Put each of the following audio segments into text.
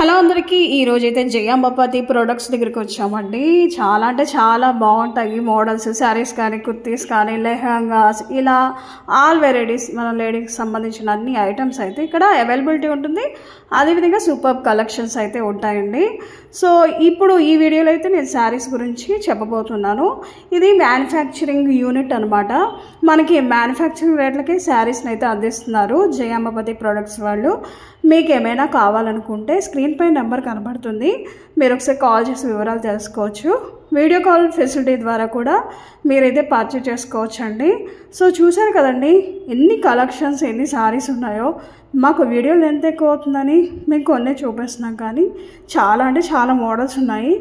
Hello అందరికీ ఈ రోజు అయితే జయాంబపతి ప్రొడక్ట్స్ దగ్గరికి వచ్చామండి. చాలా అంటే చాలా బాగుంటాయి మోడల్స్, శారీస్ కానీ, కుర్తీస్ కానీ, లెహంగాస్, ఇలా ఆల్ వెరైటీస్ మన లేడీస్కి సంబంధించిన అన్ని ఐటమ్స్ అయితే ఇక్కడ అవైలబిలిటీ ఉంటుంది. అదేవిధంగా సూపర్ కలెక్షన్స్ అయితే ఉంటాయండి. సో ఇప్పుడు ఈ వీడియోలో అయితే నేను శారీస్ గురించి చెప్పబోతున్నాను. ఇది మ్యానుఫ్యాక్చరింగ్ యూనిట్ అనమాట. మనకి మ్యానుఫ్యాక్చరింగ్ రేట్లకి శారీస్ని అయితే అందిస్తున్నారు జయాంబపతి ప్రొడక్ట్స్ వాళ్ళు. మీకు ఏమైనా కావాలనుకుంటే స్క్రీన్ పై నెంబర్ కనబడుతుంది, మీరు ఒకసారి కాల్ చేసి వివరాలు తెలుసుకోవచ్చు. వీడియో కాల్ ఫెసిలిటీ ద్వారా కూడా మీరైతే పర్చేజ్ చేసుకోవచ్చు అండి. సో చూశారు కదండి ఎన్ని కలెక్షన్స్, ఎన్ని శారీస్ ఉన్నాయో. మాకు వీడియో లెంత్ ఎక్కువ అవుతుందని మేము కొన్ని చూపిస్తున్నాం, కానీ చాలా అంటే చాలా మోడల్స్ ఉన్నాయి.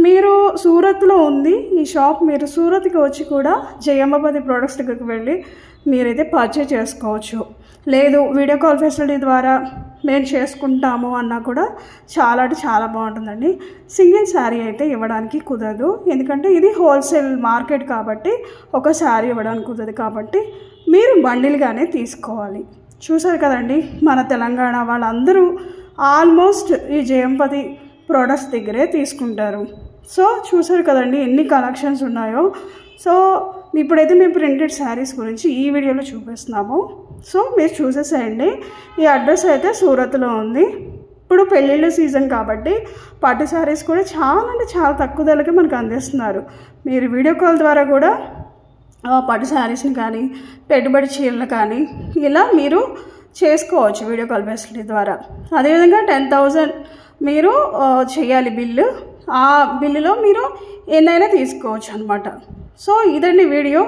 మీరు సూరత్లో ఉంది ఈ షాప్, మీరు సూరత్కి వచ్చి కూడా జయాంబపతి ప్రొడక్ట్స్ దగ్గరికి వెళ్ళి మీరైతే పర్చేజ్ చేసుకోవచ్చు. లేదు వీడియో కాల్ ఫెసిలిటీ ద్వారా మేము చేసుకుంటాము అన్నా కూడా చాలా అంటే చాలా బాగుంటుందండి. సింగిల్ శారీ అయితే ఇవ్వడానికి కుదరదు, ఎందుకంటే ఇది హోల్సేల్ మార్కెట్ కాబట్టి ఒక శారీ ఇవ్వడానికి కుదరదు. కాబట్టి మీరు బండిల్గానే తీసుకోవాలి. చూసారు కదండి మన తెలంగాణ వాళ్ళందరూ ఆల్మోస్ట్ ఈ జయాంబపతి ప్రొడక్ట్స్ దగ్గరే తీసుకుంటారు. సో చూసారు కదండి ఎన్ని కలెక్షన్స్ ఉన్నాయో. సో ఇప్పుడైతే మేము ప్రింటెడ్ శారీస్ గురించి ఈ వీడియోలో చూపిస్తున్నాము. సో మీరు చూసేసేయండి. ఈ అడ్రస్ అయితే సూరత్లో ఉంది. ఇప్పుడు పెళ్ళిళ్ళ సీజన్ కాబట్టి పట్టు శారీస్ కూడా చాలా అంటే చాలా తక్కువ ధరలకి మనకు అందిస్తున్నారు. మీరు వీడియో కాల్ ద్వారా కూడా పట్టు శారీస్ని కానీ, పెట్టుబడి చీరలు కానీ ఇలా మీరు చేసుకోవచ్చు వీడియో కాల్ ఫెసిలిటీ ద్వారా. అదేవిధంగా 10,000 మీరు చేయాలి బిల్లు. ఆ బిల్లులో మీరు ఎన్నైనా తీసుకోవచ్చు అనమాట. సో ఇదండి వీడియో.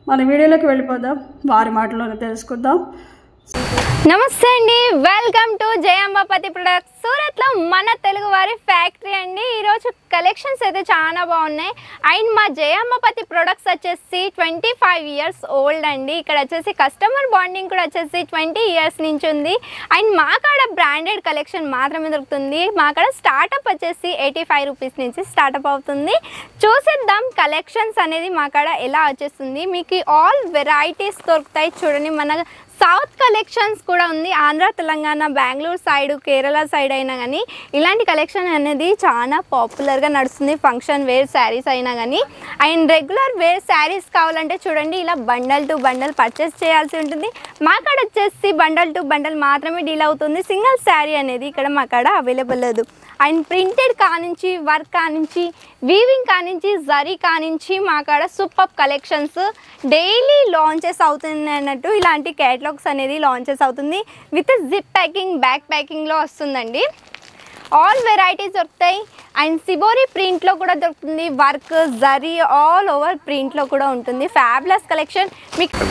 మన వీడియోలోకి వెళ్ళిపోదాం, వారి మాటలోనే తెలుసుకుందాం. నమస్తే అండి, వెల్కమ్ టు జయాంబపతి ప్రొడక్ట్స్. సూరత్లో మన తెలుగు వారి ఫ్యాక్టరీ అండి. ఈరోజు కలెక్షన్స్ అయితే చాలా బాగున్నాయి. అండ్ మా జయాంబపతి ప్రొడక్ట్స్ వచ్చేసి 25 years ఓల్డ్ అండి. ఇక్కడ వచ్చేసి కస్టమర్ బాండింగ్ కూడా వచ్చేసి 20 years నుంచి ఉంది. అండ్ మా కాడ బ్రాండెడ్ కలెక్షన్ మాత్రమే దొరుకుతుంది. మా కాడ స్టార్టప్ వచ్చేసి 85 రూపీస్ నుంచి స్టార్టప్ అవుతుంది. చూసేద్దాం కలెక్షన్స్ అనేది మా కాడ ఎలా వచ్చేస్తుంది. మీకు ఆల్ వెరైటీస్ దొరుకుతాయి. చూడండి మన సౌత్ కలెక్షన్స్ కూడా ఉంది. ఆంధ్ర, తెలంగాణ, బెంగళూరు సైడ్, కేరళ సైడ్ అయినా కానీ ఇలాంటి కలెక్షన్ అనేది చాలా పాపులర్గా నడుస్తుంది. ఫంక్షన్ వేర్ శారీస్ అయినా కానీ. అండ్ రెగ్యులర్ వేర్ శారీస్ కావాలంటే చూడండి ఇలా బండల్ టు బండల్ పర్చేస్ చేయాల్సి ఉంటుంది. మా కాడ వచ్చేసి బండల్ టు బండల్ మాత్రమే డీల్ అవుతుంది. సింగిల్ శారీ అనేది ఇక్కడ మా కాడ అవైలబుల్ లేదు. అండ్ ప్రింటెడ్ కానించి, వర్క్ కానించి, వీవింగ్ కానించి, జరీ కానించి మా కాడ సూపర్ కలెక్షన్స్ డైలీ లాంచెస్ అవుతుంది అన్నట్టు. ఇలాంటి క్యాటలాగ్స్ అనేది లాంచెస్ అవుతుంది విత్ జిప్ ప్యాకింగ్, బ్యాక్ ప్యాకింగ్లో వస్తుందండి. ఆల్ వెరైటీస్ దొరుకుతాయి. అండ్ సిబోరీ ప్రింట్లో కూడా దొరుకుతుంది. వర్క్, జరీ ఆల్ ఓవర్ ప్రింట్లో కూడా ఉంటుంది. Fabulous collection. మీకు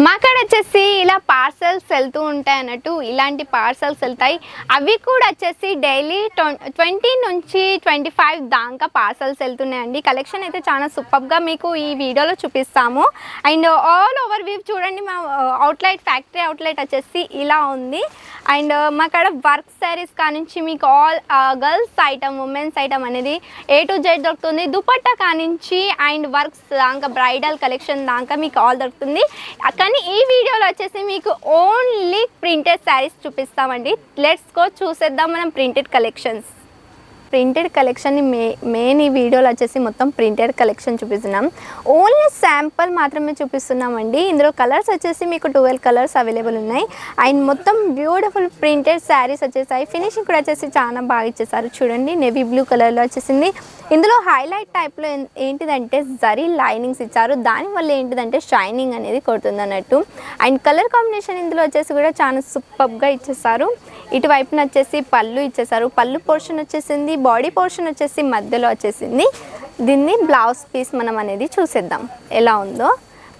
మా కాడ వచ్చేసి ఇలా పార్సల్స్ వెళ్తూ ఉంటాయి అన్నట్టు. ఇలాంటి పార్సల్స్ వెళ్తాయి. అవి కూడా వచ్చేసి డైలీ 20 నుంచి 25 దాకా పార్సల్స్ వెళ్తున్నాయండి. కలెక్షన్ అయితే చాలా సూపర్గా మీకు ఈ వీడియోలో చూపిస్తాము. అండ్ ఆల్ ఓవర్ వ్యూ చూడండి. మా అవుట్లెట్, ఫ్యాక్టరీ అవుట్లెట్ వచ్చేసి ఇలా ఉంది. అండ్ మా కాడ వర్క్ శారీస్ కానించి మీకు all girls item, women's item అనేది A to Z దొరుకుతుంది. దుపట్టా కానించి అండ్ వర్క్స్ దాకా, బ్రైడల్ కలెక్షన్ దాకా మీకు ఆల్ దొరుకుతుంది. కానీ ఈ వీడియోలో వచ్చేసి మీకు ఓన్లీ ప్రింటెడ్ శారీస్ చూపిస్తామండి. లెట్స్ గో చూసేద్దాం మనం printed collections. Printed collection main ఈ వీడియోలో వచ్చేసి మొత్తం ప్రింటెడ్ కలెక్షన్ చూపిస్తున్నాం. ఓన్లీ శాంపుల్ మాత్రమే చూపిస్తున్నామండి. ఇందులో కలర్స్ వచ్చేసి మీకు 12 కలర్స్ అవైలబుల్ ఉన్నాయి. అండ్ మొత్తం బ్యూటిఫుల్ ప్రింటెడ్ శారీస్ వచ్చేసాయి. ఫినిషింగ్ కూడా వచ్చేసి చాలా బాగా ఇచ్చేసారు. చూడండి నేవీ బ్లూ కలర్లో వచ్చేసింది. ఇందులో హైలైట్ టైప్లో ఏంటిదంటే జరీ లైనింగ్స్ ఇచ్చారు. దానివల్ల ఏంటిదంటే షైనింగ్ అనేది కొడుతుంది అన్నట్టు. అండ్ కలర్ కాంబినేషన్ ఇందులో వచ్చేసి కూడా చాలా సూపర్గా ఇచ్చేసారు. ఇటువైపున వచ్చేసి పళ్ళు ఇచ్చేసారు. పళ్ళు పోర్షన్ వచ్చేసింది, బాడీ పోర్షన్ వచ్చేసి మధ్యలో వచ్చేసింది. దీన్ని బ్లౌజ్ పీస్ మనం అనేది చూసేద్దాం ఎలా ఉందో.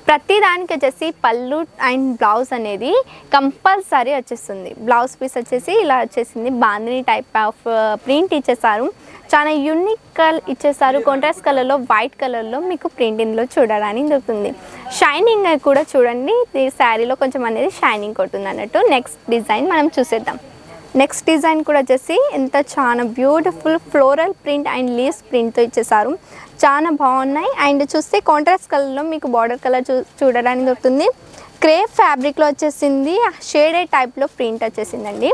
ప్రతి దానికి వచ్చేసి పళ్ళు అండ్ బ్లౌజ్ అనేది కంపల్సరీ వచ్చేస్తుంది. బ్లౌజ్ పీస్ వచ్చేసి ఇలా వచ్చేసింది. బాందిని టైప్ ఆఫ్ ప్రింట్ ఇచ్చేసారు. చాలా యూనిక్ ఇచ్చేసారు. కాంట్రాస్ట్ కలర్లో, వైట్ కలర్లో మీకు ప్రింట్ ఇందులో చూడడానికి దొరుకుతుంది. షైనింగ్ కూడా చూడండి ఈ శారీలో కొంచెం అనేది షైనింగ్ కొడుతుంది అన్నట్టు. నెక్స్ట్ డిజైన్ మనం చూసేద్దాం. నెక్స్ట్ డిజైన్ కూడా వచ్చేసి ఎంత చాలా beautiful floral print and leaves ప్రింట్తో ఇచ్చేసారు. చాలా బాగున్నాయి. అండ్ చూస్తే కాంట్రాస్ట్ కలర్లో మీకు బార్డర్ కలర్ చూడడానికి దొరుకుతుంది. క్రేప్ ఫ్యాబ్రిక్లో వచ్చేసింది. షేడెడ్ టైప్లో ప్రింట్ వచ్చేసిందండి.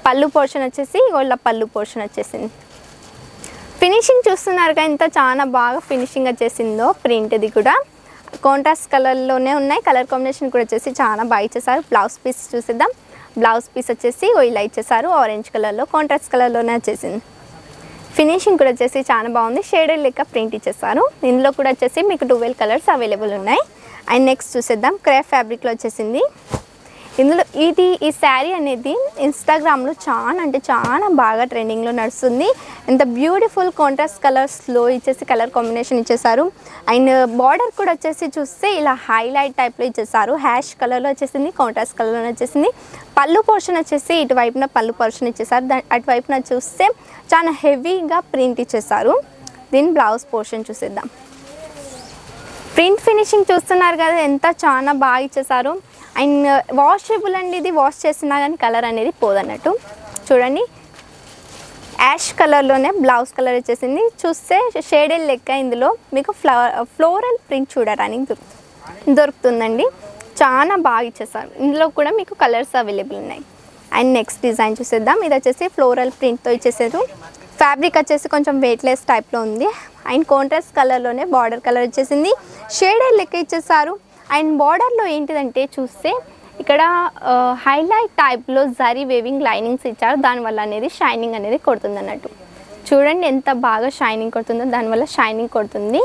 పళ్ళు పోర్షన్ వచ్చేసి ఇలా పళ్ళు పోర్షన్ వచ్చేసింది. ఫినిషింగ్ చూస్తున్నారు కదా ఎంత చాలా బాగా ఫినిషింగ్ వచ్చేసిందో. ప్రింట్ది కూడా కాంట్రాస్ట్ కలర్లోనే ఉన్నాయి. కలర్ కాంబినేషన్ కూడా వచ్చేసి చాలా బాగా ఇచ్చేసారు. బ్లౌజ్ పీస్ చూసేద్దాం. బ్లౌజ్ పీస్ వచ్చేసి ఇలా ఇచ్చేసారు ఆరెంజ్ కలర్లో, కాంట్రాస్ట్ కలర్లోనే వచ్చేసింది. ఫినిషింగ్ కూడా వచ్చేసి చాలా బాగుంది. షేడెడ్ లెక్క ప్రింట్ ఇచ్చేసారు. ఇందులో కూడా వచ్చేసి మీకు 12 కలర్స్ అవైలబుల్ ఉన్నాయి. అండ్ నెక్స్ట్ చూసేద్దాం. క్రేప్ ఫ్యాబ్రిక్లో వచ్చేసింది. ఇందులో ఈ శారీ అనేది ఇన్స్టాగ్రామ్లో చాలా అంటే చాలా బాగా ట్రెండింగ్లో నడుస్తుంది. ఎంత బ్యూటిఫుల్ కాంట్రాస్ట్ కలర్స్లో ఇచ్చేసి కలర్ కాంబినేషన్ ఇచ్చేసారు. అండ్ బార్డర్ కూడా వచ్చేసి చూస్తే ఇలా హైలైట్ టైప్లో ఇచ్చేసారు. హ్యాష్ కలర్లో వచ్చేసింది, కాంట్రాస్ట్ కలర్లో వచ్చేసింది. పళ్ళు పోర్షన్ వచ్చేసి ఇటువైపున పళ్ళు పోర్షన్ ఇచ్చేసారు. అటువైపున చూస్తే చాలా హెవీగా ప్రింట్ ఇచ్చేసారు. దీని బ్లౌజ్ పోర్షన్ చూసేద్దాం. ప్రింట్ ఫినిషింగ్ చూస్తున్నారు కదా ఎంత చాలా బాగా ఇచ్చేసారు. అండ్ వాషబుల్ అండి, ఇది వాష్ చేసినా కానీ కలర్ అనేది పోదన్నట్టు. చూడండి యాష్ కలర్లోనే బ్లౌజ్ కలర్ వచ్చేసింది. చూస్తే షేడెడ్ లెక్క ఇందులో మీకు ఫ్లోరల్ ప్రింట్ చూడడానికి దొరుకుతుందండి. చాలా బాగా ఇచ్చేసారు. ఇందులో కూడా మీకు కలర్స్ అవైలబుల్ ఉన్నాయి. అండ్ నెక్స్ట్ డిజైన్ చూసేద్దాం. ఇది వచ్చేసి ఫ్లోరల్ ప్రింట్తో ఇచ్చేసారు. ఫ్యాబ్రిక్ వచ్చేసి కొంచెం వెయిట్లెస్ టైప్లో ఉంది. అండ్ కాంట్రాస్ట్ కలర్లోనే బార్డర్ కలర్ వచ్చేసింది. షేడెడ్ లెక్క ఇచ్చేసారు. అండ్ బార్డర్లో ఏంటిదంటే చూస్తే ఇక్కడ హైలైట్ టైప్లో జరీ వేవింగ్ లైనింగ్స్ ఇచ్చారు. దానివల్ల అనేది షైనింగ్ అనేది కొడుతుంది అన్నట్టు. చూడండి ఎంత బాగా షైనింగ్ కొడుతుందో, దానివల్ల షైనింగ్ కొడుతుంది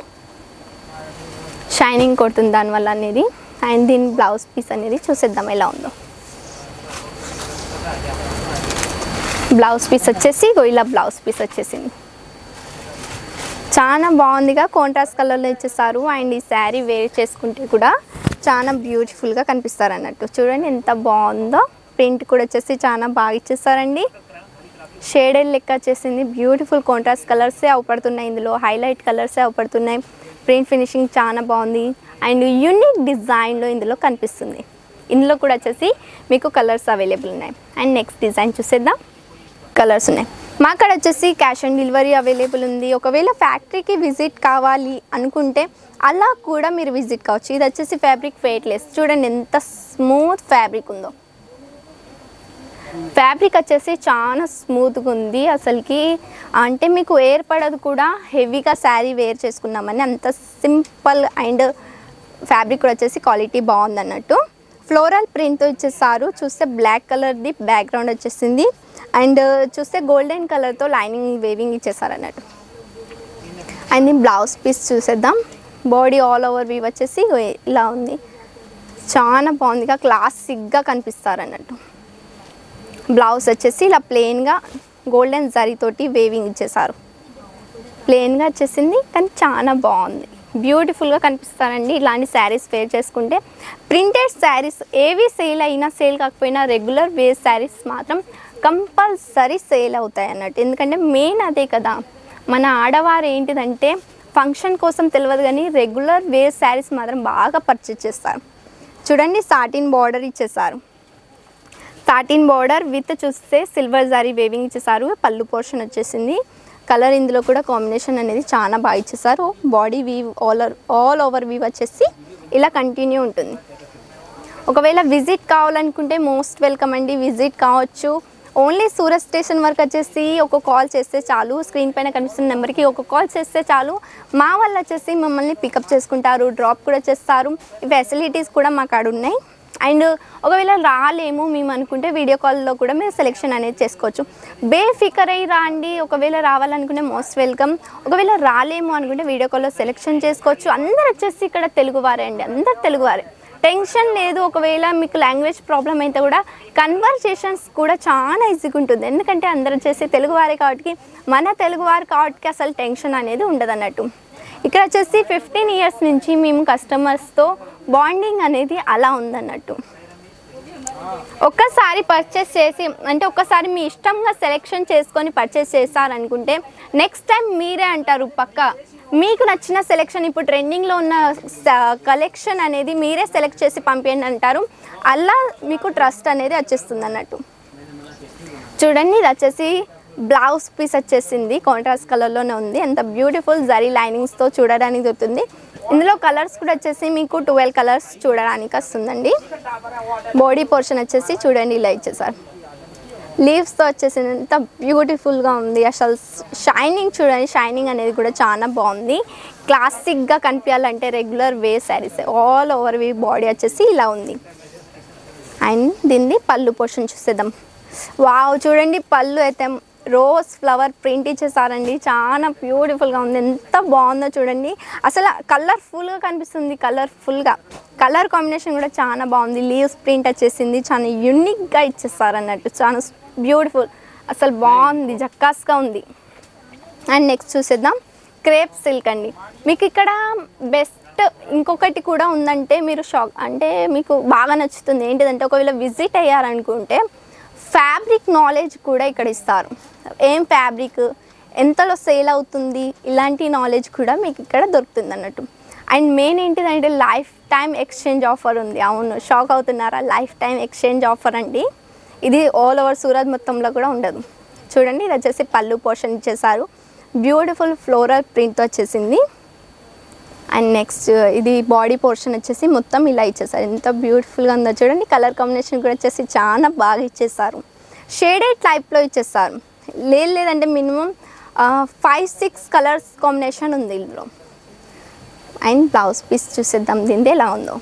దానివల్ల అనేది. అండ్ దీని బ్లౌజ్ పీస్ అనేది చూసేద్దాం ఎలా ఉందో. బ్లౌజ్ పీస్ వచ్చేసి ఇలా బ్లౌజ్ పీస్ వచ్చేసింది. చాలా బాగుందిగా కాంట్రాస్ట్ కలర్లో ఇచ్చేసారు. అండ్ ఈ శారీ వేర్ చేసుకుంటే కూడా చాలా బ్యూటిఫుల్గా కనిపిస్తారు అన్నట్టు. చూడండి ఎంత బాగుందో. ప్రింట్ కూడా వచ్చేసి చాలా బాగా ఇచ్చేసారండి. షేడెడ్ లెక్క వచ్చేసింది. బ్యూటిఫుల్ కాంట్రాస్ట్ కలర్సే అవపడుతున్నాయి. ఇందులో హైలైట్ కలర్సే అవపడుతున్నాయి. ప్రింట్ ఫినిషింగ్ చాలా బాగుంది. అండ్ యూనిక్ డిజైన్లో ఇందులో కనిపిస్తుంది. ఇందులో కూడా వచ్చేసి మీకు కలర్స్ అవైలబుల్ ఉన్నాయి. అండ్ నెక్స్ట్ డిజైన్ చూసేద్దాం. కలర్స్ ఉన్నాయి. మా కాడ వచ్చేసి క్యాష్ ఆన్ డెలివరీ అవైలబుల్ ఉంది. ఒకవేళ ఫ్యాక్టరీకి విజిట్ కావాలి అనుకుంటే అలా కూడా మీరు విజిట్ కావచ్చు. ఇది వచ్చేసి ఫ్యాబ్రిక్ వెయిట్లెస్. చూడండి ఎంత స్మూత్ ఫ్యాబ్రిక్ ఉందో. ఫ్యాబ్రిక్ వచ్చేసి చాలా స్మూత్గా ఉంది. అసలుకి అంటే మీకు ఏర్పడదు కూడా. హెవీగా శారీ వేర్ చేసుకున్నామని అంత సింపుల్. అండ్ ఫ్యాబ్రిక్ కూడా వచ్చేసి క్వాలిటీ బాగుంది అన్నట్టు. ఫ్లోరల్ ప్రింట్తో ఇచ్చేసారు. చూస్తే బ్లాక్ కలర్ది బ్యాక్గ్రౌండ్ వచ్చేసింది. అండ్ చూస్తే గోల్డెన్ కలర్తో లైనింగ్ వేవింగ్ ఇచ్చేసారు అన్నట్టు. అండ్ దీని బ్లౌజ్ పీస్ చూసేద్దాం. బాడీ ఆల్ ఓవర్ వీవ్ వచ్చేసి ఇలా ఉంది. చాలా బాగుందిగా క్లాసిక్గా కనిపిస్తారు అన్నట్టు. బ్లౌజ్ వచ్చేసి ఇలా ప్లెయిన్గా గోల్డెన్ జరీతోటి వేవింగ్ ఇచ్చేసారు. ప్లెయిన్గా వచ్చేసింది కానీ చాలా బాగుంది. బ్యూటిఫుల్గా కనిపిస్తారండి. ఇలాంటి శారీస్ వేర్ చేసుకుంటే ప్రింటెడ్ శారీస్ ఏవి సేల్ అయినా సేల్ కాకపోయినా రెగ్యులర్ వేర్ శారీస్ మాత్రం కంపల్సరీ సేల్ అవుతాయి అన్నట్టు. ఎందుకంటే మెయిన్ అదే కదా. మన ఆడవారు ఏంటిదంటే ఫంక్షన్ కోసం తెలియదు కానీ రెగ్యులర్ వేర్ శారీస్ మాత్రం బాగా పర్చేజ్ చేస్తారు. చూడండి సాటిన్ బార్డర్ ఇచ్చేసారు. సాటిన్ బార్డర్ విత్ చూస్తే సిల్వర్ జరీ వేవింగ్ ఇచ్చేసారు. పళ్ళు పోర్షన్ వచ్చేసింది. కలర్ ఇందులో కూడా కాంబినేషన్ అనేది చాలా బాగా ఇచ్చేసారు. Body weave all over weave వచ్చేసి ఇలా కంటిన్యూ ఉంటుంది. ఒకవేళ విజిట్ కావాలనుకుంటే మోస్ట్ వెల్కమ్ అండి. విజిట్ కావచ్చు. ఓన్లీ సూరత్ స్టేషన్ వరకు వచ్చేసి ఒక కాల్ చేస్తే చాలు. స్క్రీన్ పైన కనిపిస్తున్న నెంబర్కి ఒక కాల్ చేస్తే చాలు. మా వాళ్ళు వచ్చేసి మమ్మల్ని పికప్ చేసుకుంటారు, డ్రాప్ కూడా చేస్తారు. ఈ ఫెసిలిటీస్ కూడా మా కాడ ఉన్నాయి. అండ్ ఒకవేళ రాలేము మేము అనుకుంటే వీడియో కాల్లో కూడా మీరు సెలెక్షన్ అనేది చేసుకోవచ్చు. బేఫికర్ అయ్యి రాండి. ఒకవేళ రావాలనుకుంటే మోస్ట్ వెల్కమ్. ఒకవేళ రాలేము అనుకుంటే వీడియో కాల్లో సెలెక్షన్ చేసుకోవచ్చు. అందరు వచ్చేసి ఇక్కడ తెలుగువారే అండి. అందరు తెలుగువారే. టెన్షన్ లేదు. ఒకవేళ మీకు లాంగ్వేజ్ ప్రాబ్లం అయితే కూడా కన్వర్సేషన్స్ కూడా చాలా ఈజీగా ఉంటుంది. ఎందుకంటే అందరు వచ్చేసి తెలుగువారే కాబట్టి, మన తెలుగువారు కాబట్టి అసలు టెన్షన్ అనేది ఉండదు అన్నట్టు. ఇక్కడ వచ్చేసి 15 ఇయర్స్ నుంచి మేము కస్టమర్స్తో బాండింగ్ అనేది అలా ఉందన్నట్టు. ఒక్కసారి పర్చేస్ చేసి అంటే ఒక్కసారి మీ ఇష్టంగా సెలెక్షన్ చేసుకొని పర్చేస్ చేస్తారనుకుంటే నెక్స్ట్ టైం మీరే అంటారు పక్కా మీకు నచ్చిన సెలెక్షన్ ఇప్పుడు ట్రెండింగ్లో ఉన్న కలెక్షన్ అనేది మీరే సెలెక్ట్ చేసి పంపించండి అంటారు. అలా మీకు ట్రస్ట్ అనేది వచ్చేస్తుంది అన్నట్టు. చూడండి ఇది వచ్చేసి బ్లౌజ్ పీస్ వచ్చేసింది. కాంట్రాస్ట్ కలర్లోనే ఉంది. ఎంత బ్యూటిఫుల్ జరీ లైనింగ్స్తో చూడడానికి దొరుకుతుంది. ఇందులో కలర్స్ కూడా వచ్చేసి మీకు 12 కలర్స్ చూడడానికి వస్తుందండి. బాడీ పోర్షన్ వచ్చేసి చూడండి ఇలా ఇచ్చేసారు. లీవ్స్తో వచ్చేసింది, ఎంత బ్యూటిఫుల్గా ఉంది. అసలు షైనింగ్ చూడండి, షైనింగ్ అనేది కూడా చాలా బాగుంది. క్లాసిక్గా కనిపించాలంటే రెగ్యులర్ వే శారీస్ ఆల్ ఓవర్ వి బాడీ వచ్చేసి ఇలా ఉంది. అండ్ దీన్ని పళ్ళు పోర్షన్ చూసేద్దాం. వావ్, చూడండి పళ్ళు అయితే రోజ్ ఫ్లవర్ ప్రింట్ ఇచ్చేసారండి, చాలా బ్యూటిఫుల్గా ఉంది. ఎంత బాగుందో చూడండి, అసలు కలర్ఫుల్గా కనిపిస్తుంది. కలర్ కాంబినేషన్ కూడా చాలా బాగుంది. లీవ్స్ ప్రింట్ వచ్చేసింది, చాలా యూనిక్గా ఇచ్చేస్తారు అన్నట్టు, చాలా బ్యూటిఫుల్, అసలు బాగుంది, జక్కాస్గా ఉంది. అండ్ నెక్స్ట్ చూసేద్దాం క్రేప్ సిల్క్ అండి. మీకు ఇక్కడ బెస్ట్ ఇంకొకటి కూడా ఉందంటే మీరు షాక్ అంటే మీకు బాగా నచ్చుతుంది. ఏంటిదంటే ఒకవేళ విజిట్ అయ్యారనుకుంటే ఫ్యాబ్రిక్ నాలెడ్జ్ కూడా ఇక్కడ ఇస్తారు. ఏం ఫ్యాబ్రిక్ ఎంతలో సేల్ అవుతుంది ఇలాంటి నాలెడ్జ్ కూడా మీకు ఇక్కడ దొరుకుతుంది అన్నట్టు. అండ్ మెయిన్ ఏంటిదంటే లైఫ్ టైం ఎక్స్చేంజ్ ఆఫర్ ఉంది. అవును, షాక్ అవుతున్నారా? లైఫ్ టైం ఎక్స్చేంజ్ ఆఫర్ అండి. ఇది ఆల్ ఓవర్ సూరత్ మొత్తంలో కూడా ఉండదు. చూడండి, ఇది వచ్చేసి పళ్ళు పోర్షన్ ఇచ్చేసారు, బ్యూటిఫుల్ ఫ్లోరల్ ప్రింట్తో వచ్చేసింది. అండ్ నెక్స్ట్ ఇది బాడీ పోర్షన్ వచ్చేసి మొత్తం ఇలా ఇచ్చేసారు, ఎంత బ్యూటిఫుల్గా ఉందో చూడండి. కలర్ కాంబినేషన్ కూడా వచ్చేసి చాలా బాగా ఇచ్చేసారు, షేడెడ్ టైప్లో ఇచ్చేస్తారు. లేదంటే మినిమం 5-6 కలర్స్ కాంబినేషన్ ఉంది ఇందులో. అండ్ బ్లౌజ్ పీస్ చూసేద్దాం దీనిది ఎలా ఉందో.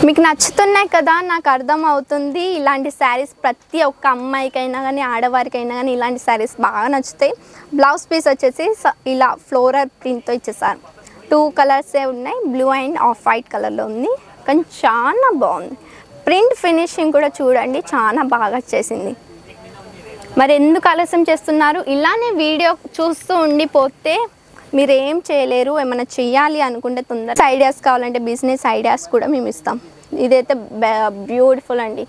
మీకు నచ్చుతున్నాయి కదా, నాకు అర్థం అవుతుంది. ఇలాంటి శారీస్ ప్రతి ఒక్క అమ్మాయికైనా కానీ ఆడవారికైనా కానీ ఇలాంటి శారీస్ బాగా నచ్చుతాయి. బ్లౌజ్ పీస్ వచ్చేసి ఇలా ఫ్లోరల్ ప్రింట్తో ఇచ్చేసారు. 2 కలర్సే ఉన్నాయి, బ్లూ అండ్ ఆఫ్ వైట్ కలర్లో ఉంది, కానీ చాలా బాగుంది. ప్రింట్ ఫినిషింగ్ కూడా చూడండి, చాలా బాగా వచ్చేసింది. మరి ఎందుకు ఆలస్యం చేస్తున్నారు? ఇలానే వీడియో చూస్తూ ఉండిపోతే మీరు ఏం చేయలేరు. ఏమైనా చెయ్యాలి అనుకుంటే తొందరగా ఐడియాస్ కావాలంటే బిజినెస్ ఐడియాస్ కూడా మేము ఇస్తాం. ఇదైతే బ్యూటిఫుల్ అండి,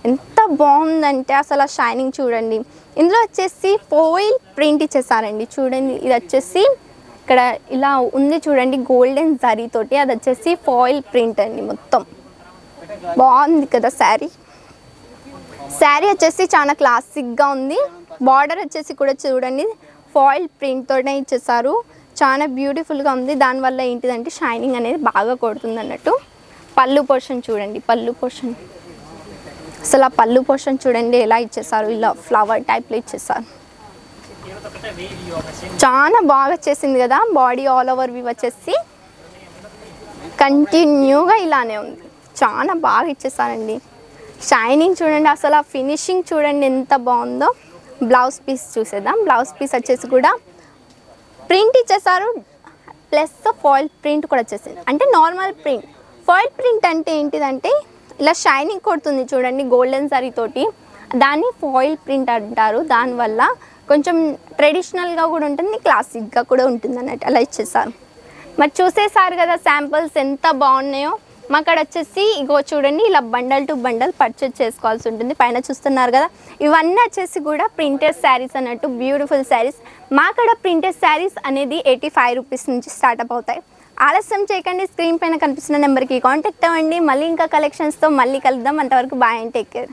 ఎంత బాగుందంటే అసలు ఆ షైనింగ్ చూడండి. ఇందులో వచ్చేసి ఫాయిల్ ప్రింట్ ఇచ్చేసారండి. చూడండి, ఇది వచ్చేసి ఇక్కడ ఇలా ఉంది చూడండి, గోల్డెన్ జరీ తోటి, అది వచ్చేసి ఫాయిల్ ప్రింట్ అండి. మొత్తం బాగుంది కదా శారీ వచ్చేసి చాలా క్లాసిక్గా ఉంది. బార్డర్ వచ్చేసి కూడా చూడండి ఫాయిల్ ప్రింట్తోనే ఇచ్చేసారు, చాలా బ్యూటిఫుల్గా ఉంది. దానివల్ల ఏంటిదంటే షైనింగ్ అనేది బాగా కొడుతుంది అన్నట్టు. పళ్ళు పోర్షన్ చూడండి, పళ్ళు పోర్షన్ అసలు ఆ పళ్ళు పోర్షన్ చూడండి ఎలా ఇచ్చేసారు, ఇలా ఫ్లవర్ టైప్లో ఇచ్చేసారు, చాలా బాగా వచ్చేసింది కదా. బాడీ ఆల్ ఓవర్ వ్యూ వచ్చేసి కంటిన్యూగా ఇలానే ఉంది, చాలా బాగా ఇచ్చేసారండి. షైనింగ్ చూడండి, అసలు ఆ ఫినిషింగ్ చూడండి ఎంత బాగుందో. బ్లౌజ్ పీస్ చూసేద్దాం. బ్లౌజ్ పీస్ వచ్చేసి కూడా ప్రింట్ ఇచ్చేసారు, ప్లస్ ఫాయిల్ ప్రింట్ కూడా వచ్చేసింది. అంటే నార్మల్ ప్రింట్, ఫాయిల్ ప్రింట్ అంటే ఏంటిదంటే ఇలా షైనింగ్ కొడుతుంది చూడండి గోల్డెన్ జరీ తోటి, దాన్ని ఫాయిల్ ప్రింట్ అంటారు. దానివల్ల కొంచెం ట్రెడిషనల్గా కూడా ఉంటుంది, క్లాసిక్గా కూడా ఉంటుంది అన్నట్టు అలా ఇచ్చేసారు. మరి చూసేసారు కదా శాంపిల్స్ ఎంత బాగున్నాయో. మాకడ వచ్చేసి ఇగో చూడండి, ఇలా బండల్ టు బండల్ పర్చేజ్ చేసుకోవాల్సి ఉంటుంది. పైన చూస్తున్నారు కదా, ఇవన్నీ వచ్చేసి కూడా ప్రింటెడ్ శారీస్ అన్నట్టు, బ్యూటిఫుల్ శారీస్. మాకడ ప్రింటెడ్ శారీస్ అనేది 85 రూపీస్ నుంచి స్టార్ట్అప్ అవుతాయి. ఆలస్యం చేయకండి, స్క్రీన్ పైన కనిపిస్తున్న నెంబర్కి కాంటాక్ట్ అవ్వండి. మళ్ళీ ఇంకా కలెక్షన్స్తో మళ్ళీ కలుద్దాం. అంతవరకు బాయ్ అండ్ టేక్ కేర్.